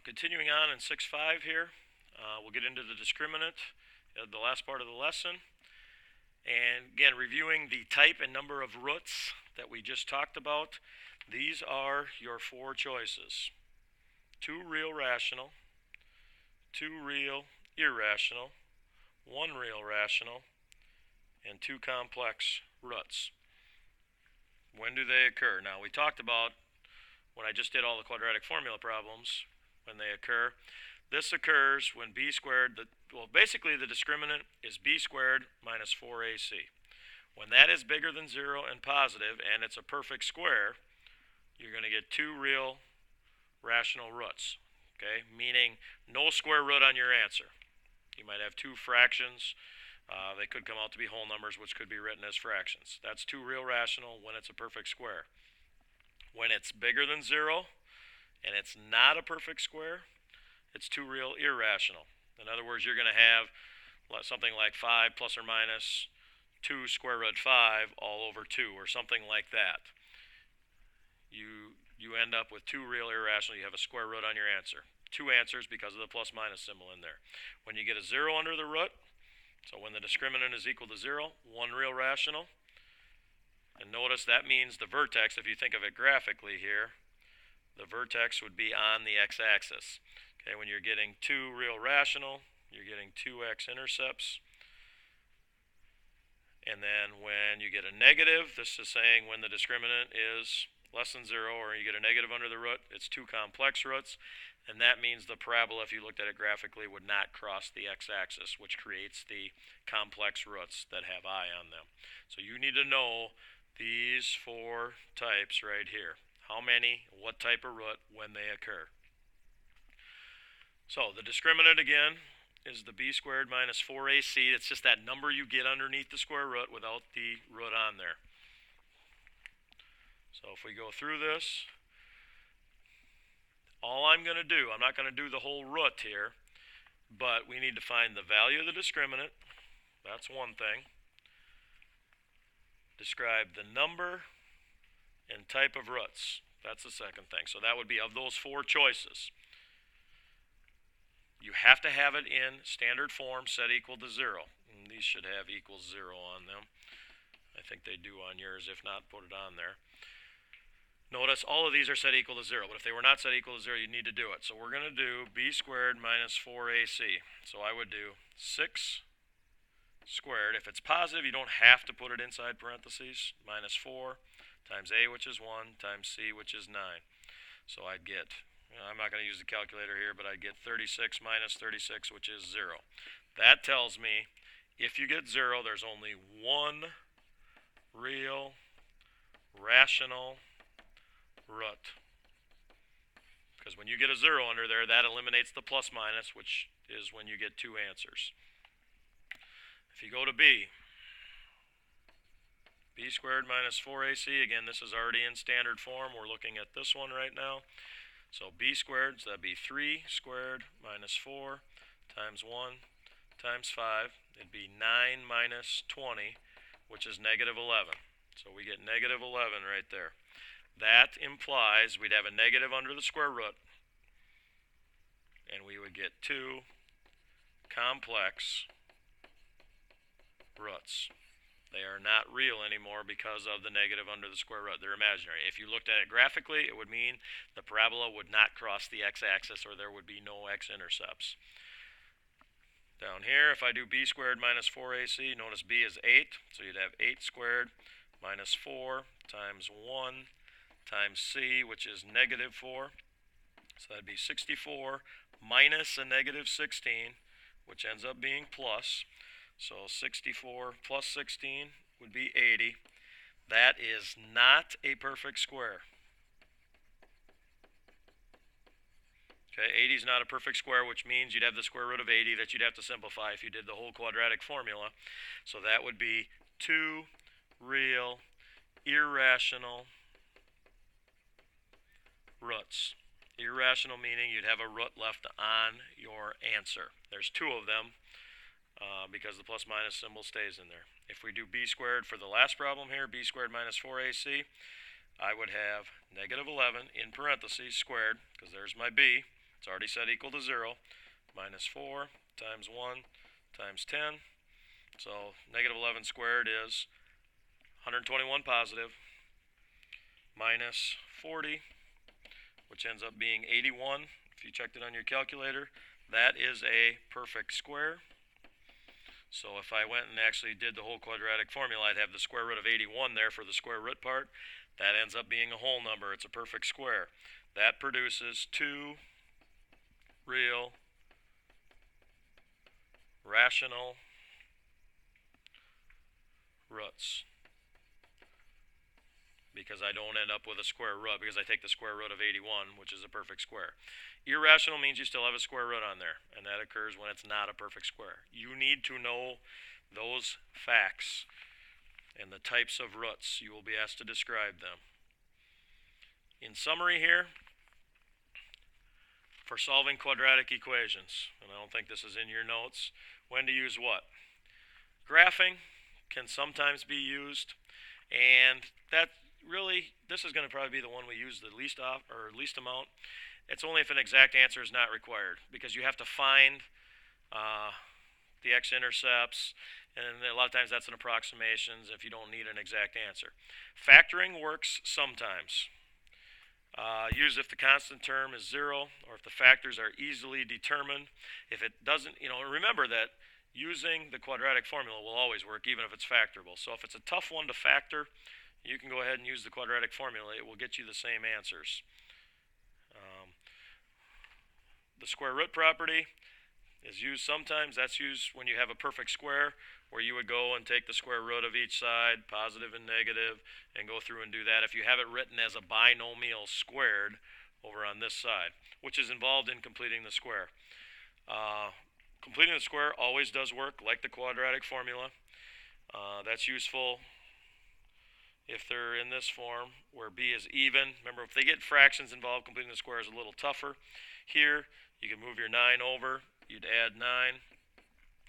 Continuing on in 6.5 here, we'll get into the discriminant, the last part of the lesson. And again, reviewing the type and number of roots that we just talked about. These are your four choices. 2 real rational, 2 real irrational, 1 real rational, and 2 complex roots. When do they occur? Now, we talked about, when I just did all the quadratic formula problems, when they occur. This occurs when b squared, basically the discriminant is b squared minus 4ac. When that is bigger than 0 and positive, and it's a perfect square, you're going to get 2 real rational roots, okay? Meaning no square root on your answer. You might have 2 fractions. They could come out to be whole numbers, which could be written as fractions. That's 2 real rational when it's a perfect square. When it's bigger than 0, and it's not a perfect square, it's 2 real irrational. In other words, you're going to have something like 5 plus or minus 2 square root 5 all over 2, or something like that. You end up with 2 real irrational. You have a square root on your answer. 2 answers because of the plus minus symbol in there. When you get a 0 under the root, so when the discriminant is equal to 0, 1 real rational. And notice that means the vertex, if you think of it graphically here, the vertex would be on the x-axis. Okay, when you're getting 2 real rational, you're getting 2x intercepts. And then when you get a negative, this is saying when the discriminant is less than 0, or you get a negative under the root, it's 2 complex roots. And that means the parabola, if you looked at it graphically, would not cross the x-axis, which creates the complex roots that have I on them. So you need to know these 4 types right here. How many, what type of root, when they occur. So the discriminant again is the b squared minus 4ac. It's just that number you get underneath the square root without the root on there. So if we go through this, all I'm going to do, I'm not going to do the whole root here, but we need to find the value of the discriminant. That's one thing. Describe the number and type of roots. That's the second thing. So that would be of those 4 choices. You have to have it in standard form set equal to 0. And these should have equals 0 on them. I think they do on yours. If not, put it on there. Notice all of these are set equal to 0. But if they were not set equal to 0, you need to do it. So we're going to do b squared minus 4ac. So I would do 6 squared. If it's positive, you don't have to put it inside parentheses. Minus 4 times a, which is 1, times c, which is 9. So I'd get, I'm not going to use the calculator here, but I'd get 36 minus 36, which is 0. That tells me if you get 0, there's only 1 real rational root. Because when you get a 0 under there, that eliminates the plus minus, which is when you get 2 answers. If you go to b squared minus 4ac, again, this is already in standard form. We're looking at this one right now. So b squared, so that'd be 3 squared minus 4 times 1 times 5. It'd be 9 minus 20, which is negative 11. So we get negative 11 right there. That implies we'd have a negative under the square root, and we would get 2 complex roots. They are not real anymore because of the negative under the square root. They're imaginary. If you looked at it graphically, it would mean the parabola would not cross the x-axis, or there would be no x-intercepts. Down here, if I do b squared minus 4ac, notice b is 8. So you'd have 8 squared minus 4 times 1 times c, which is negative 4. So that'd be 64 minus a negative 16, which ends up being plus. So 64 plus 16 would be 80. That is not a perfect square. Okay, 80 is not a perfect square, which means you'd have the square root of 80 that you'd have to simplify if you did the whole quadratic formula. So that would be 2 real irrational roots. Irrational meaning you'd have a root left on your answer. There's 2 of them. Because the plus minus symbol stays in there. If we do b squared for the last problem here, b squared minus 4ac, I would have negative 11 in parentheses squared, because there's my b, It's already set equal to 0. Minus 4 times 1 times 10. So negative 11 squared is 121 positive minus 40, which ends up being 81. If you checked it on your calculator, that is a perfect square. So if I went and actually did the whole quadratic formula, I'd have the square root of 81 there for the square root part. That ends up being a whole number. It's a perfect square. That produces 2 real rational roots, because I don't end up with a square root, because I take the square root of 81, which is a perfect square. Irrational means you still have a square root on there, and that occurs when it's not a perfect square. You need to know those facts and the types of roots. You will be asked to describe them. In summary here, for solving quadratic equations, and I don't think this is in your notes, when to use what? Graphing can sometimes be used, and that really, this is going to probably be the one we use the least amount. It's only if an exact answer is not required, because you have to find the x-intercepts, and a lot of times that's an approximation if you don't need an exact answer. Factoring works sometimes. Use if the constant term is 0, or if the factors are easily determined. If it doesn't, remember that using the quadratic formula will always work, even if it's factorable. So if it's a tough one to factor, you can go ahead and use the quadratic formula. It will get you the same answers. The square root property is used sometimes. That's used when you have a perfect square, where you would go and take the square root of each side, positive and negative, and go through and do that. If you have it written as a binomial squared over on this side, which is involved in completing the square. Completing the square always does work, like the quadratic formula. That's useful if they're in this form, where b is even. Remember, if they get fractions involved, completing the square is a little tougher. Here, you can move your 9 over. You'd add 9.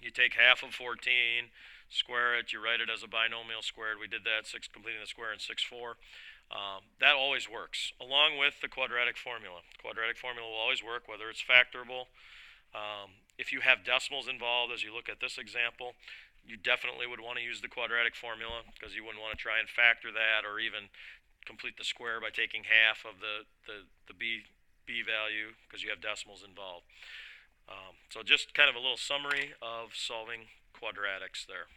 You take half of 14, square it. You write it as a binomial squared. We did that, completing the square in 6-4. That always works, along with the quadratic formula. The quadratic formula will always work, whether it's factorable. If you have decimals involved, as you look at this example, you definitely would want to use the quadratic formula, because you wouldn't want to try and factor that, or even complete the square by taking half of the b value, because you have decimals involved. So just kind of a little summary of solving quadratics there.